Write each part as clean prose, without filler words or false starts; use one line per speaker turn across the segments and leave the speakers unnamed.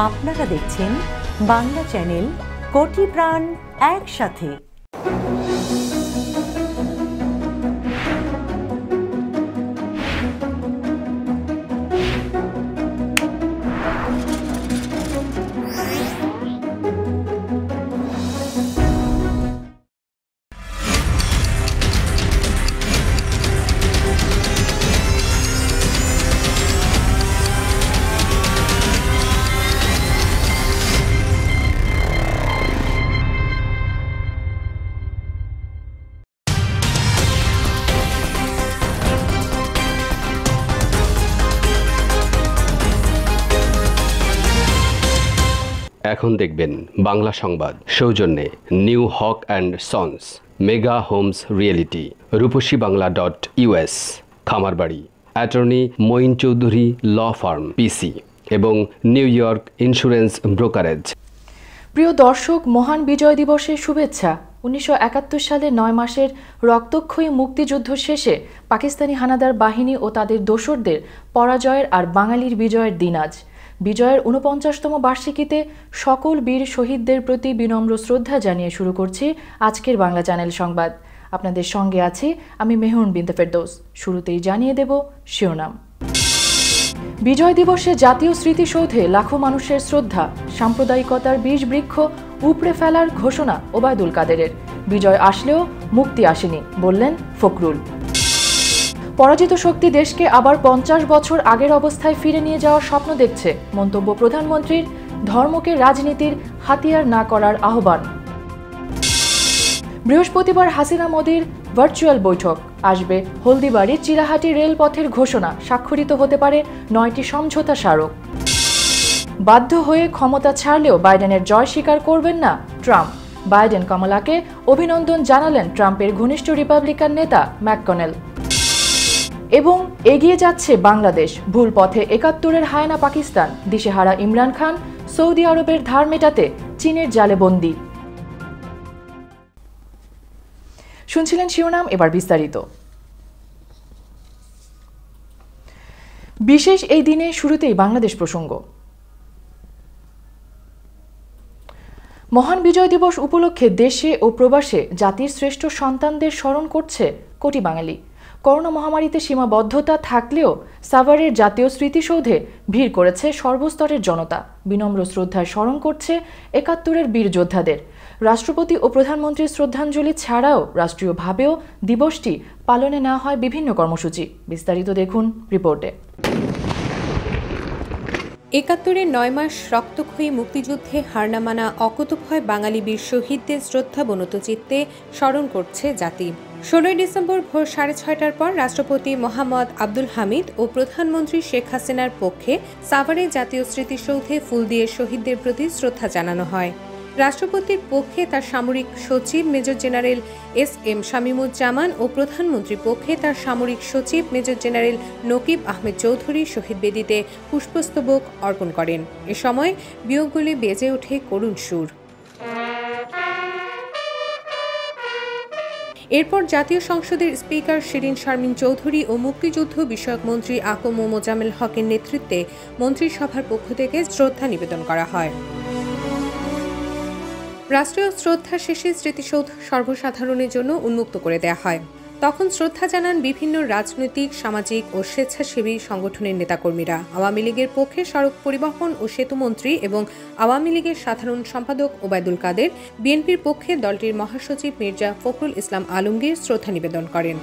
আপনারা দেখছেন বাংলা চ্যানেল কোটি প্রাণ একসাথে।
এখন দেখবেন বাংলা সংবাদ সৌজন্যে new Haque and sons, mega homes reality, রূপসীবাংলা.us, খামারবাড়ি, attorney Moin Chowdhury law firm PC এবং নিউ ইয়র্ক ইন্স্যুরেন্স ব্রোকারেজ।
প্রিয় দর্শক, মহান বিজয় দিবসের শুভেচ্ছা। 1971 সালে 9 মাসের রক্তক্ষয়ী মুক্তিযুদ্ধ শেষে পাকিস্তানি হানাদার বাহিনী ও তাদের দোসরদের পরাজয়ের আর বাঙালির বিজয়ের দিন আজ। বিজয়ের 49তম বার্ষিকীতে সকল বীর শহীদদের প্রতি বিনম্র শ্রদ্ধা জানিয়ে শুরু করছি আজকের বাংলা চ্যানেল সংবাদ। আপনাদের সঙ্গে আছি আমি মেহরুন বিনতে ফেরদৌস। শুরুতেই জানিয়ে দেব শিরোনাম। বিজয় দিবসে জাতীয় স্মৃতিসৌধে লাখো মানুষের শ্রদ্ধা, সাম্প্রদায়িকতার বীজ বৃক্ষ উপড়ে ফেলার ঘোষণা ওবায়দুল কাদেরের। বিজয় আসলেও মুক্তি আসেনি, বললেন ফখরুল। পরাজিত শক্তি দেশকে আবার 50 বছর আগের অবস্থায় ফিরে নিয়ে যাওয়ার স্বপ্ন দেখছে, মন্তব্য প্রধানমন্ত্রীর। ধর্মকে রাজনীতির হাতিয়ার না করার আহ্বান। বৃহস্পতিবার হাসিনা মোদির ভার্চুয়াল বৈঠক। আসবে হলদিবাড়ির চিলাহাটি রেলপথের ঘোষণা, স্বাক্ষরিত হতে পারে 9টি সমঝোতা স্মারক। বাধ্য হয়ে ক্ষমতা ছাড়লেও বাইডেনের জয় স্বীকার করবেন না ট্রাম্প। বাইডেন কমলাকে অভিনন্দন জানালেন ট্রাম্পের ঘনিষ্ঠ রিপাবলিকান নেতা ম্যাককনেল। এবং এগিয়ে যাচ্ছে বাংলাদেশ, ভুল পথে 71-এর হায়না পাকিস্তান, দিশেহারা ইমরান খান, সৌদি আরবের ধার মেটাতে চীনের জালে বন্দী। শুনছিলেন শিরোনাম, এবার বিস্তারিত। বিশেষ এই দিনে শুরুতেই বাংলাদেশ প্রসঙ্গ। মহান বিজয় দিবস উপলক্ষে দেশে ও প্রবাসে জাতির শ্রেষ্ঠ সন্তানদের স্মরণ করছে কোটি বাঙালি। করোনা মহামারীতে সীমাবদ্ধতা থাকলেও সাভারের জাতীয় স্মৃতিসৌধে ভিড় করেছে সর্বস্তরের জনতা। বিনম্র শ্রদ্ধায় স্মরণ করছে 71-এর বীর যোদ্ধাদের। রাষ্ট্রপতি ও প্রধানমন্ত্রীর শ্রদ্ধাঞ্জলি ছাড়াও রাষ্ট্রীয়ভাবেও দিবসটি পালনে নেওয়া হয় বিভিন্ন কর্মসূচি। বিস্তারিত দেখুন রিপোর্টে।
71-এর 9 মাস রক্তক্ষয়ী মুক্তিযুদ্ধে হার না মানা অকুতোভয় বাঙালি বীর শহীদদের শ্রদ্ধাবনত চিত্তে স্মরণ করছে জাতি। 16 ডিসেম্বর ভোর 6:30টার পর রাষ্ট্রপতি মোহাম্মদ আব্দুল হামিদ ও প্রধানমন্ত্রী শেখ হাসিনার পক্ষে সাভারে জাতীয় স্মৃতিসৌধে ফুল দিয়ে শহীদদের প্রতি শ্রদ্ধা জানানো হয়। রাষ্ট্রপতির পক্ষে তার সামরিক সচিব মেজর জেনারেল SM শামীমুজ্জামান ও প্রধানমন্ত্রীর পক্ষে তার সামরিক সচিব মেজর জেনারেল নকিব আহমেদ চৌধুরী শহীদ বেদিতে পুষ্পস্তবক অর্পণ করেন। এ সময় বিয়োগগুলি বেজে ওঠে করুণ সুর। এরপর জাতীয় সংসদের স্পিকার শিরিন শারমিন চৌধুরী ও মুক্তিযুদ্ধ বিষয়ক মন্ত্রী আকম মোজাম্মেল হকের নেতৃত্বে মন্ত্রিসভার পক্ষ থেকে শ্রদ্ধা নিবেদন করা হয়। রাষ্ট্রীয় শ্রদ্ধা শেষে স্মৃতিসৌধ সর্বসাধারণের জন্য উন্মুক্ত করে দেওয়া হয়। তখন শ্রদ্ধা জানান বিভিন্ন রাজনৈতিক, সামাজিক ও স্বেচ্ছাসেবী সংগঠনের নেতাকর্মীরা। আওয়ামী লীগের পক্ষে সড়ক পরিবহন ও সেতুমন্ত্রী এবং আওয়ামী লীগের সাধারণ সম্পাদক ওবায়দুল কাদের, বিএনপির পক্ষে দলটির মহাসচিব মির্জা ফখরুল ইসলাম আলমগীর শ্রদ্ধা নিবেদন করেন।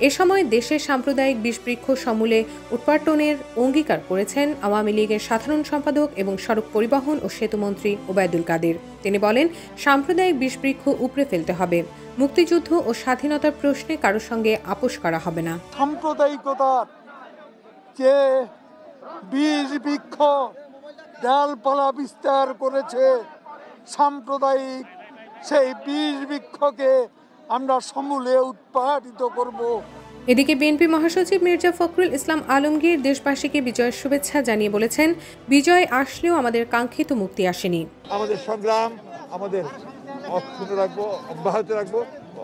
এ সময় দেশের সাম্প্রদায়িক বিষবৃক্ষ সমূলে উৎপাটনের অঙ্গীকার করেছেন আওয়ামী লীগের সাধারণ সম্পাদক এবং সড়ক পরিবহন ও সেতুমন্ত্রী ওবায়দুল কাদের। তিনি বলেন, সাম্প্রদায়িক বিষবৃক্ষ উপড়ে ফেলতে হবে। মুক্তিযুদ্ধ ও স্বাধীনতার প্রশ্নে কারোর সঙ্গে আপোষ করা হবে না।
সাম্প্রদায়িকতার যে বিষবৃক্ষ ডালপালা বিস্তার করেছে, সাম্প্রদায়িক সেই বিষবৃক্ষকে আমরা সমূলে উৎপাটিত করব।
এদিকে বিএনপি মহাসচিব মির্জা ফখরুল ইসলাম আলমগীর দেশবাসীকে বিজয়ের শুভেচ্ছা জানিয়ে বলেছেন, বিজয় আসলেও আমাদের কাঙ্ক্ষিত মুক্তি আসেনি।
আমাদের সংগ্রাম আমাদের অক্ষুণ্ণ রাখবো, অব্যাহত রাখবো।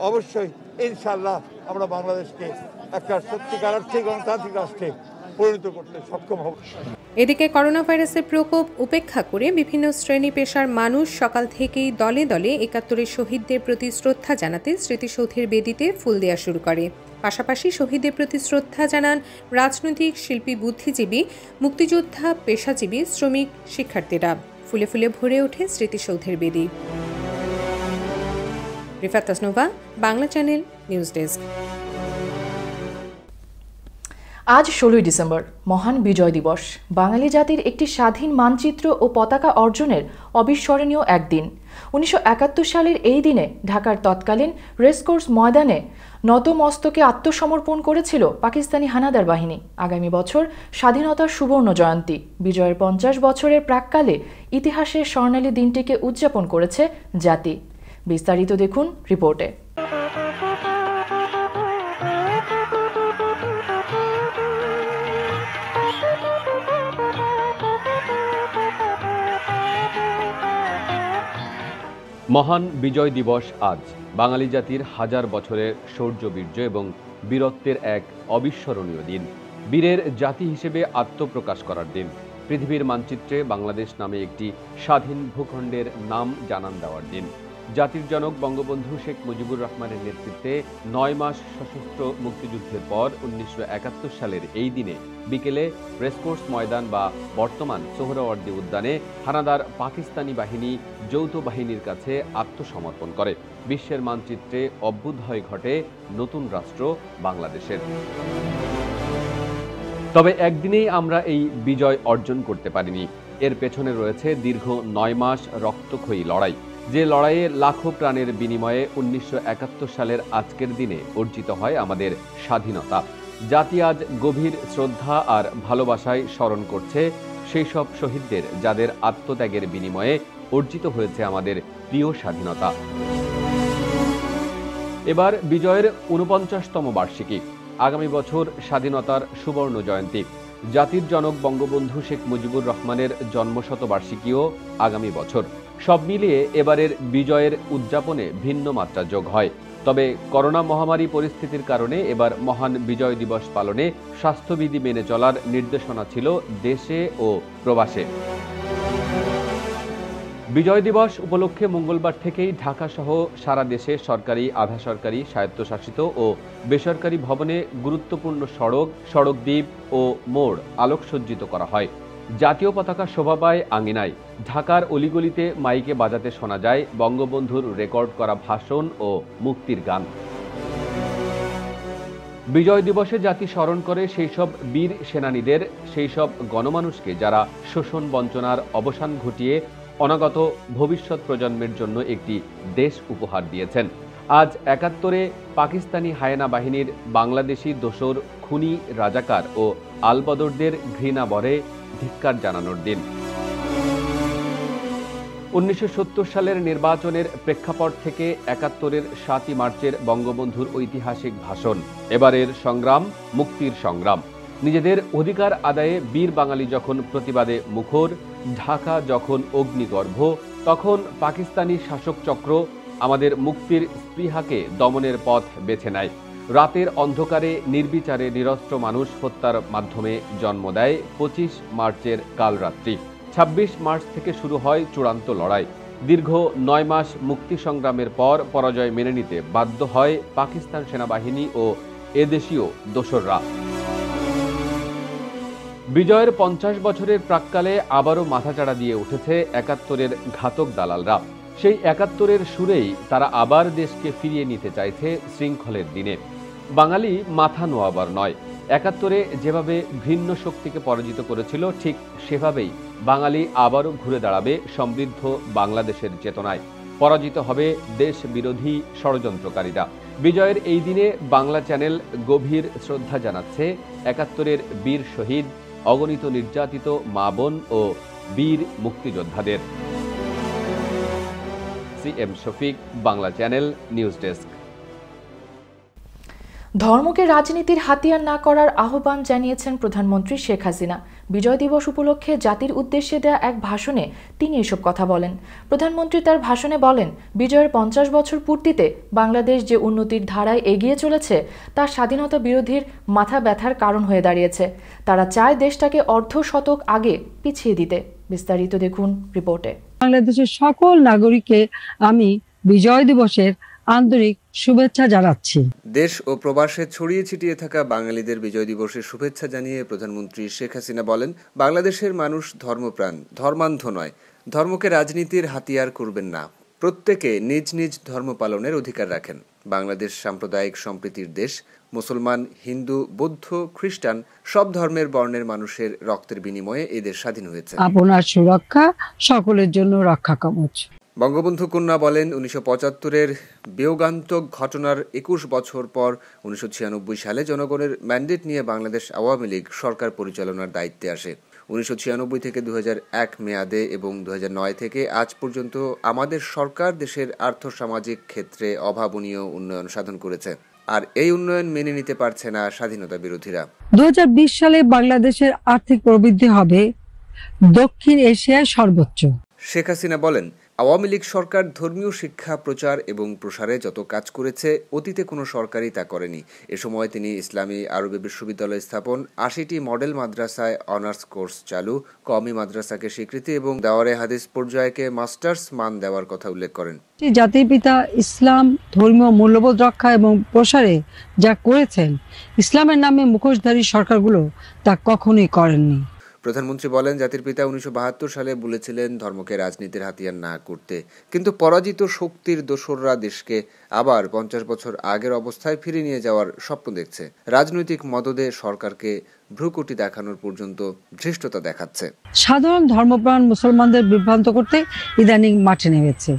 অবশ্যই ইনশাআল্লাহ আমরা বাংলাদেশকে একটা সত্যিকার অর্থে গণতান্ত্রিক রাষ্ট্রে পরিণত করতে সক্ষম হব।
এদিকে করোনা ভাইরাসের প্রকোপ উপেক্ষা করে বিভিন্ন শ্রেণী পেশার মানুষ সকাল থেকেই দলে দলে ৭১-এর শহীদদের প্রতি শ্রদ্ধা জানাতে স্মৃতিসৌধের বেদিতে ফুল দেওয়া শুরু করে। পাশাপাশি শহীদদের প্রতি শ্রদ্ধা জানান রাজনৈতিক, শিল্পী, বুদ্ধিজীবী, মুক্তিযোদ্ধা, পেশাজীবী, শ্রমিক, শিক্ষার্থীরা। ফুলে ফুলে ভরে ওঠে স্মৃতিসৌধের বেদি। Rifat Tasnuva, Bangla channel, news desk.
আজ ১৬ই ডিসেম্বর, মহান বিজয় দিবস। বাঙালি জাতির একটি স্বাধীন মানচিত্র ও পতাকা অর্জনের অবিস্মরণীয় একদিন। ১৯৭১ সালের এই দিনে ঢাকার তৎকালীন রেসকোর্স ময়দানে নতমস্তকে আত্মসমর্পণ করেছিল পাকিস্তানি হানাদার বাহিনী। আগামী বছর স্বাধীনতার সুবর্ণ জয়ন্তী, বিজয়ের ৫০ বছরের প্রাক্কালে ইতিহাসের স্বর্ণালী দিনটিকে উদযাপন করেছে জাতি। বিস্তারিত দেখুন রিপোর্টে।
মহান বিজয় দিবস আজ বাঙালি জাতির হাজার বছরের শৌর্যবীর্য এবং বীরত্বের এক অবিস্মরণীয় দিন। বীরের জাতি হিসেবে আত্মপ্রকাশ করার দিন। পৃথিবীর মানচিত্রে বাংলাদেশ নামে একটি স্বাধীন ভূখণ্ডের নাম জানান দেওয়ার দিন। জাতির জনক বঙ্গবন্ধু শেখ মুজিবুর রহমানের নেতৃত্বে ৯ মাস সশস্ত্র মুক্তিযুদ্ধের পর ১৯৭১ সালের এই দিনে বিকেলে রেসকোর্স ময়দান বা বর্তমান সোহরাওয়ার্দী উদ্যানে হানাদার পাকিস্তানি বাহিনী যৌথ বাহিনীর কাছে আত্মসমর্পণ করে। বিশ্বের মানচিত্রে অভ্যুদয় ঘটে নতুন রাষ্ট্র বাংলাদেশের। তবে একদিনেই আমরা এই বিজয় অর্জন করতে পারিনি। এর পেছনে রয়েছে দীর্ঘ ৯ মাস রক্তক্ষয়ী লড়াই, যে লড়াইয়ে লাখো প্রাণের বিনিময়ে ১৯৭১ সালের আজকের দিনে অর্জিত হয় আমাদের স্বাধীনতা। জাতি আজ গভীর শ্রদ্ধা আর ভালোবাসায় স্মরণ করছে সেই সব শহীদদের, যাদের আত্মত্যাগের বিনিময়ে অর্জিত হয়েছে আমাদের প্রিয় স্বাধীনতা। এবার বিজয়ের ৪৯তম বার্ষিকী। আগামী বছর স্বাধীনতার সুবর্ণ জয়ন্তী। জাতির জনক বঙ্গবন্ধু শেখ মুজিবুর রহমানের জন্মশতবার্ষিকীও আগামী বছর। সব মিলিয়ে এবারের বিজয়ের উদযাপনে ভিন্ন মাত্রা যোগ হয়। তবে করোনা মহামারী পরিস্থিতির কারণে এবার মহান বিজয় দিবস পালনে স্বাস্থ্যবিধি মেনে চলার নির্দেশনা ছিল দেশে ও প্রবাসে। বিজয় দিবস উপলক্ষে মঙ্গলবার থেকেই ঢাকা সহ সারা দেশে সরকারি, আধা সরকারি, স্বায়ত্তশাসিত ও বেসরকারি ভবনে গুরুত্বপূর্ণ সড়ক দ্বীপ ও মোড় আলোকসজ্জিত করা হয়। জাতীয় পতাকা শোভা পায় আঙিনায়। ঢাকার অলিগলিতে মাইকে বাজাতে শোনা যায় বঙ্গবন্ধুর রেকর্ড করা ভাষণ ও মুক্তির গান। বিজয় দিবসে জাতি স্মরণ করে সেই সব বীর সেনানীদের, সেই সব গণমানুষকে যারা শোষণ বঞ্চনার অবসান ঘটিয়ে অনাগত ভবিষ্যৎ প্রজন্মের জন্য একটি দেশ উপহার দিয়েছেন। আজ ৭১-এ পাকিস্তানি হায়েনা বাহিনীর বাংলাদেশি দোসর, খুনি, রাজাকার ও আলবদরদের ঘৃণা ভরে ধিক্কার জানানোর দিন। ১৯৭০ সালের নির্বাচনের প্রেক্ষাপট থেকে ৭১-এর ৭ই মার্চের বঙ্গবন্ধুর ঐতিহাসিক ভাষণ, এবারের সংগ্রাম মুক্তির সংগ্রাম। নিজেদের অধিকার আদায়ে বীর বাঙালি যখন প্রতিবাদে মুখর, ঢাকা যখন অগ্নিগর্ভ, তখন পাকিস্তানি শাসক চক্র আমাদের মুক্তির স্পৃহাকে দমনের পথ বেছে নেয়। রাতের অন্ধকারে নির্বিচারে নিরস্ত্র মানুষ হত্যার মাধ্যমে জন্ম দেয় ২৫ মার্চের কালরাত্রি। ২৬ মার্চ থেকে শুরু হয় চূড়ান্ত লড়াই। দীর্ঘ ৯ মাস মুক্তি সংগ্রামের পর পরাজয় মেনে নিতে বাধ্য হয় পাকিস্তান সেনাবাহিনী ও এদেশীয় দোসররা। বিজয়ের ৫০ বছরের প্রাক্কালে আবারও মাথাচাড়া দিয়ে উঠেছে ৭১-এর ঘাতক দালালরা। সেই ৭১-এর সুরেই তারা আবার দেশকে ফিরিয়ে নিতে চাইছে শৃঙ্খলের দিনে। বাঙালি মাথা নোয়াবার নয়। ৭১-এ যেভাবে ভিন্ন শক্তিকে পরাজিত করেছিল, ঠিক সেভাবেই বাঙালি আবারও ঘুরে দাঁড়াবে সমৃদ্ধ বাংলাদেশের চেতনায়। পরাজিত হবে দেশ বিরোধী ষড়যন্ত্রকারীরা। বিজয়ের এই দিনে বাংলা চ্যানেল গভীর শ্রদ্ধা জানাচ্ছে ৭১-এর বীর শহীদ, অগণিত নির্যাতিত মা বোন ও বীর মুক্তিযোদ্ধাদের। CM Shafiq, Bangla channel, news desk.
ধর্মকে রাজনীতির হাতিয়ার না করার আহ্বান জানিয়েছেন প্রধানমন্ত্রী শেখ হাসিনা। বিজয় দিবস উপলক্ষে জাতির উদ্দেশ্যে দেয়া এক ভাষণে তিনি এসব কথা বলেন। প্রধানমন্ত্রী তার ভাষণে বলেন, বিজয়ের 50 বছর পূর্তিতে বাংলাদেশ যে উন্নতির ধারায় এগিয়ে চলেছে তা স্বাধীনতা বিরোধীর মাথা ব্যথার কারণ হয়ে দাঁড়িয়েছে। তারা চায় দেশটাকে অর্ধ শতক আগে পিছিয়ে দিতে। বিস্তারিত দেখুন রিপোর্টে।
বাংলাদেশের সকল নাগরিককে আমি বিজয় দিবসের আন্তরিক শুভেচ্ছা জানাচ্ছি।
দেশ ও প্রবাসে ছড়িয়ে ছিটিয়ে থাকা বাঙালিদের বিজয় দিবসের শুভেচ্ছা জানিয়ে প্রধানমন্ত্রী শেখ হাসিনা বলেন, বাংলাদেশের মানুষ ধর্মপ্রাণ, ধর্মান্ধ নয়। ধর্মকে রাজনীতির হাতিয়ার করবেন না। প্রত্যেকে নিজ নিজ ধর্ম পালনের অধিকার রাখেন। বাংলাদেশ সাম্প্রদায়িক সম্প্রীতির দেশ। মুসলমান, হিন্দু, বৌদ্ধ, খ্রিস্টান সব ধর্মের বর্ণের মানুষের রক্তের বিনিময়ে এই দেশ স্বাধীন হয়েছে।
আপনার সুরক্ষা সকলের জন্য রক্ষা কবচ।
বঙ্গবন্ধু কন্যা বলেন, 1975-এর বিয়োগান্তক ঘটনার 21 বছর পর 1996 সালে জনগণের ম্যান্ডেট নিয়ে বাংলাদেশ আওয়ামী লীগ সরকার পরিচালনার দায়িত্বে আসে। 1996 থেকে 2001 মেয়াদে এবং 2009 থেকে আজ পর্যন্ত আমাদের সরকার দেশের আর্থসামাজিক ক্ষেত্রে অভাবনীয় উন্নয়ন সাধন করেছে। আর এই উন্নয়ন মেনে নিতে পারছে না স্বাধীনতা বিরোধীরা।
2020 সালে বাংলাদেশের আর্থিক প্রবৃদ্ধি হবে দক্ষিণ এশিয়ায় সর্বোচ্চ।
শেখ হাসিনা বলেন, আওয়ামী লীগ সরকার ধর্মীয় শিক্ষা প্রচার এবং প্রসারে যত কাজ করেছে অতীতে কোনো সরকারই তা করেনি। এ সময় তিনি ইসলামী আরবি বিশ্ববিদ্যালয় স্থাপন, 80টি মডেল মাদ্রাসায় অনার্স কোর্স চালু, কওমি মাদ্রাসাকে স্বীকৃতি এবং দাওয়ারে হাদিস পর্যায়কে মাস্টার্স মান দেওয়ার কথা উল্লেখ করেন।
জাতির পিতা ইসলাম ধর্মীয় মূল্যবোধ রক্ষা এবং প্রসারে যা করেছেন, ইসলামের নামে মুখোশধারী সরকারগুলো তা কখনোই করেননি।
প্রধানমন্ত্রী বলেন, জাতির পিতা 1972 সালে বলেছিলেন ধর্মকে রাজনীতির হাতিয়ার না করতে, কিন্তু পরাজিত শক্তির দোসররা দেশকে আবার 50 বছর আগের অবস্থায় ফিরে নিয়ে যাওয়ার স্বপ্ন দেখছে। রাজনৈতিক মদদে সরকারকে ভ্রুকুটি দেখানোর পর্যন্ত ধৃষ্টতা দেখাচ্ছে।
সাধারণ ধর্মপ্রাণ মুসলমানদের বিভ্রান্ত করতে ইদানিং মাঠে নেমেছে,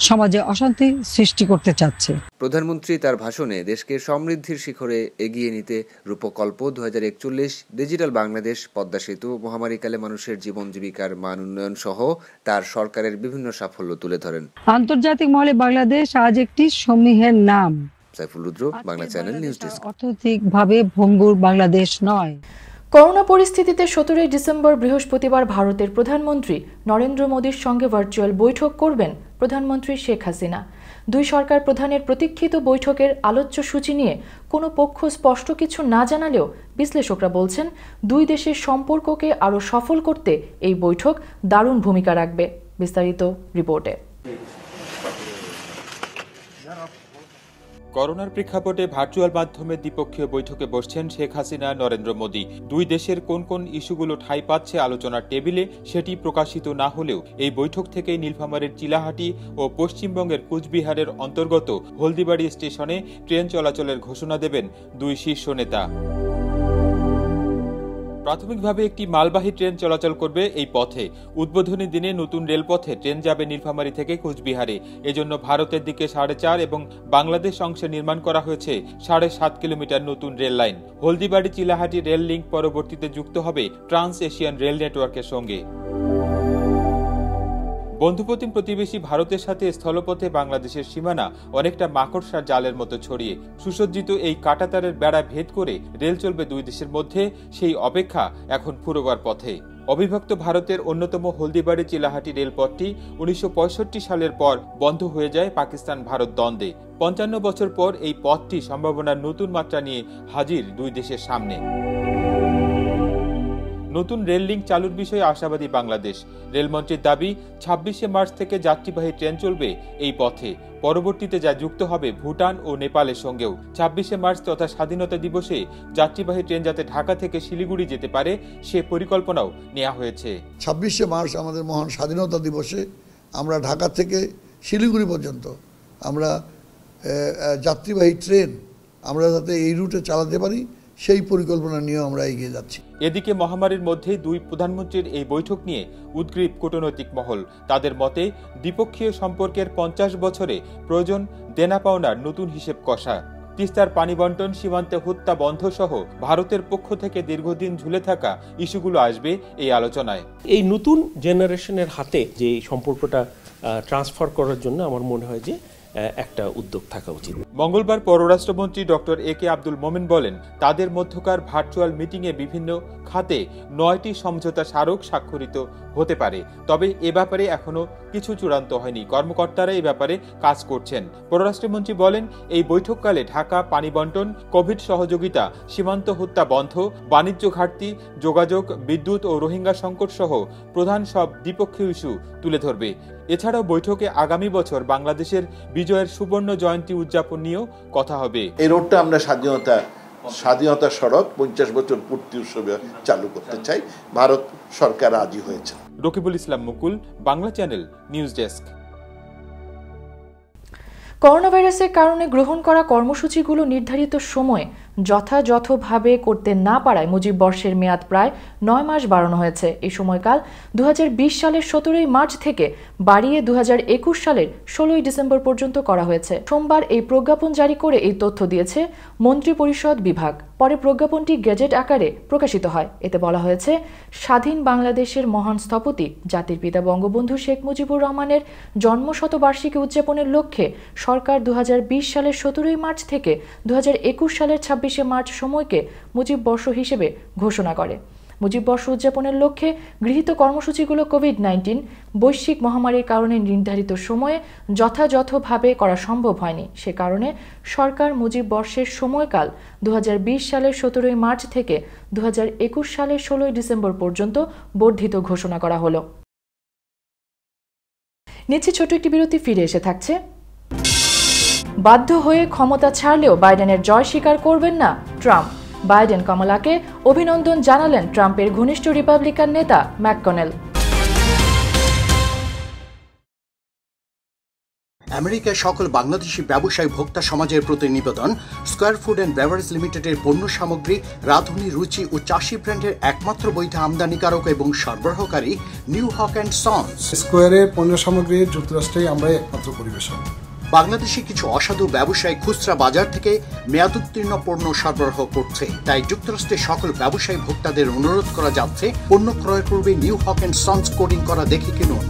সমাজে অশান্তি সৃষ্টি করতে চাচ্ছে।
প্রধানমন্ত্রী তার ভাষণে দেশকে সমৃদ্ধির শিখরে এগিয়ে নিতে রূপকল্প 2041, ডিজিটাল বাংলাদেশ, পদ্মা সেতু, মহামারীকালে মানুষের জীবন জীবিকার মান উন্নয়ন সহ তার সরকারের বিভিন্ন সাফল্য তুলে ধরেন।
আন্তর্জাতিক মহলে বাংলাদেশ আজ একটি সমীহের নাম।
সাইফুল রুদ্র, বাংলা চ্যানেল নিউজ ডেস্ক।
অর্থনৈতিকভাবে ভঙ্গুর বাংলাদেশ নয়।
করোনা পরিস্থিতিতে 17 ডিসেম্বর বৃহস্পতিবার ভারতের প্রধানমন্ত্রী নরেন্দ্র মোদীর সঙ্গে ভার্চুয়াল বৈঠক করবেন প্রধানমন্ত্রী শেখ হাসিনা। দুই সরকার প্রধানের প্রতীক্ষিত বৈঠকের আলোচ্য সূচি নিয়ে কোনো পক্ষ স্পষ্ট কিছু না জানালেও বিশ্লেষকরা বলছেন, দুই দেশের সম্পর্ককে আরও সফল করতে এই বৈঠক দারুণ ভূমিকা রাখবে। বিস্তারিত রিপোর্টে।
করোনার প্রেক্ষাপটে ভার্চুয়াল মাধ্যমে দ্বিপক্ষীয় বৈঠকে বসছেন শেখ হাসিনা, নরেন্দ্র মোদী। দুই দেশের কোন কোন ইস্যুগুলো ঠাঁই পাচ্ছে আলোচনার টেবিলে সেটি প্রকাশিত না হলেও এই বৈঠক থেকেই নীলফামারীর চিলাহাটি ও পশ্চিমবঙ্গের কুচবিহারের অন্তর্গত হলদিবাড়ি স্টেশনে ট্রেন চলাচলের ঘোষণা দেবেন দুই শীর্ষ নেতা। প্রাথমিকভাবে একটি মালবাহী ট্রেন চলাচল করবে এই পথে। উদ্বোধনী দিনে নতুন রেলপথে ট্রেন যাবে নীলফামারী থেকে কোচবিহারে। এজন্য ভারতের দিকে 4.5 এবং বাংলাদেশ অংশে নির্মাণ করা হয়েছে 7.5 কিলোমিটার নতুন rail line. Haldibari Chilahati rail link পরবর্তীতে যুক্ত হবে ট্রান্স এশিয়ান রেল নেটওয়ার্কের সঙ্গে। বন্ধুপ্রতিম প্রতিবেশী ভারতের সাথে স্থলপথে বাংলাদেশের সীমানা অনেকটা মাকড়সার জালের মতো ছড়িয়ে। সুসজ্জিত এই কাঁটাতারের বেড়া ভেদ করে রেল চলবে দুই দেশের মধ্যে, সেই অপেক্ষা এখন ফুরোবার পথে। অবিভক্ত ভারতের অন্যতম হলদিবাড়ি চিলাহাটি রেলপথটি 1965 সালের পর বন্ধ হয়ে যায় পাকিস্তান ভারত দ্বন্দ্বে। 55 বছর পর এই পথটি সম্ভাবনার নতুন মাত্রা নিয়ে হাজির দুই দেশের সামনে। নতুন রেল লিঙ্ক চালুর বিষয়ে আশাবাদী বাংলাদেশ। রেলমন্ত্রীর দাবি, 26 মার্চ থেকে যাত্রীবাহী ট্রেন চলবে এই পথে। পরবর্তীতে যা যুক্ত হবে ভুটান ও নেপালের সঙ্গেও। 26 মার্চ তথা স্বাধীনতা দিবসে যাত্রীবাহী ট্রেন যাতে ঢাকা থেকে শিলিগুড়ি যেতে পারে সে পরিকল্পনাও নেওয়া হয়েছে।
26 মার্চ আমাদের মহান স্বাধীনতা দিবসে আমরা ঢাকা থেকে শিলিগুড়ি পর্যন্ত আমরা যাত্রীবাহী ট্রেন আমরা যাতে এই রুটে চালাতে পারি সেই পরিকল্পনা নিয়ে আমরা এগিয়ে যাচ্ছি।
এদিকে মহামারীর মধ্যেই দুই প্রধানমন্ত্রীর এই বৈঠক নিয়ে উদ্গ্রীব কূটনৈতিক মহল। তাদের মতে দ্বিপক্ষীয় সম্পর্কের 50 বছরে প্রয়োজন দেনা পাওনার নতুন হিসেব কষা। তিস্তার পানি বন্টন, সীমান্তে হত্যা বন্ধ সহ ভারতের পক্ষ থেকে দীর্ঘদিন ঝুলে থাকা ইস্যুগুলো আসবে এই আলোচনায়।
এই নতুন জেনারেশনের হাতে যে সম্পর্কটা ট্রান্সফার করার জন্য আমার মনে হয় যে একটা উদ্যোগ থাকা উচিত।
মঙ্গলবার পররাষ্ট্রমন্ত্রী ডক্টর এ.কে. আব্দুল মোমেন বলেন, তাদের মধ্যকার ভার্চুয়াল মিটিংয়ে বিভিন্ন খাতে 9টি সমঝোতা স্মারক স্বাক্ষরিত হতে পারে। তবে এ ব্যাপারে এখনো কিছু চূড়ান্ত হয়নি। কর্মকর্তারা এ ব্যাপারে কাজ করছেন। পররাষ্ট্রমন্ত্রী বলেন, এই বৈঠককালে ঢাকা পানি বন্টন, কোভিড সহযোগিতা, সীমান্ত হত্যা বন্ধ, বাণিজ্য ঘাটতি, যোগাযোগ, বিদ্যুৎ ও রোহিঙ্গা সংকট সহ প্রধান সব দ্বিপক্ষীয় ইস্যু তুলে ধরবে। এছাড়াও বৈঠকে আগামী বছর বাংলাদেশের বিজয়ের সুবর্ণ জয়ন্তী উদযাপন নিয়েও কথা হবে।
এই রোডটা আমরা স্বাধীনতা সড়ক 50 বছর পূর্তি উৎসবে চালু করতে চাই। ভারত সরকার রাজি হয়েছে।
Rakibul Islam Mukul, Bangla channel, news desk.
Corona ভাইরাসের কারণে গ্রহণ করা কর্মসূচিগুলো নির্ধারিত সময়ে যথাযথভাবে করতে না পারায় মুজিব বর্ষের মেয়াদ প্রায় 9 মাস বাড়ানো হয়েছে। এই সময়কাল 2020 সালের 17 মার্চ থেকে বাড়িয়ে 2021 সালের 16 ডিসেম্বর পর্যন্ত করা হয়েছে। সোমবার এই প্রজ্ঞাপন জারি করে এই তথ্য দিয়েছে মন্ত্রিপরিষদ বিভাগ। পরে প্রজ্ঞাপনটি গেজেট আকারে প্রকাশিত হয়। এতে বলা হয়েছে, স্বাধীন বাংলাদেশের মহান স্থপতি জাতির পিতা বঙ্গবন্ধু শেখ মুজিবুর রহমানের জন্মশতবার্ষিকী উদযাপনের লক্ষ্যে সরকার 2020 সালের 17 মার্চ থেকে 2021 সালের 26 মার্চ সময়কে মুজিব বর্ষ হিসেবে ঘোষণা করে। মুজিব বর্ষ উদযাপনের লক্ষ্যে গৃহীত কর্মসূচিগুলো কোভিড-19 বৈশ্বিক মহামারীর কারণে নির্ধারিত সময়ে যথাযথভাবে করা সম্ভব হয়নি। সে কারণে সরকার মুজিব বর্ষের সময়কাল 2020 সালের 17 মার্চ থেকে 2021 সালের 16 ডিসেম্বর পর্যন্ত বর্ধিত ঘোষণা করা হলো। নিচে ছোট একটি বিরতি, ফিরে এসে থাকছে। বাধ্য হয়ে ক্ষমতা ছাড়লেও বাইডেনের জয় স্বীকার করবেন না ট্রাম্প। বাইডেন কমলাকে অভিনন্দন জানালেন ট্রাম্পের ঘনিষ্ঠ রিপাবলিকান নেতা ম্যাককনেল।
আমেরিকার সকল বাংলাদেশি ব্যবসায়ী ভোক্তা সমাজের প্রতি নিবেদন, স্কয়ার ফুড অ্যান্ড বেভারেজ লিমিটেডের পণ্য সামগ্রী, রাঁধুনি, রুচি ও চাষি ব্র্যান্ডের একমাত্র বৈধ আমদানিকারক এবং সরবরাহকারী নিউ হক অ্যান্ড সন্স।
স্কয়ারের পণ্য সামগ্রীর যুক্তরাষ্ট্রে আমরাই একমাত্র পরিবেশক।
বাংলাদেশি কিছু অসাধু ব্যবসায়ী খুচরা বাজার থেকে মেয়াদোত্তীর্ণ পণ্য সরবরাহ করছে। তাই যুক্তরাষ্ট্রের সকল ব্যবসায়ী ভোক্তাদের অনুরোধ করা যাচ্ছে, পণ্য ক্রয়ের পূর্বে new Haque and sons coding করা দেখে কিনুন।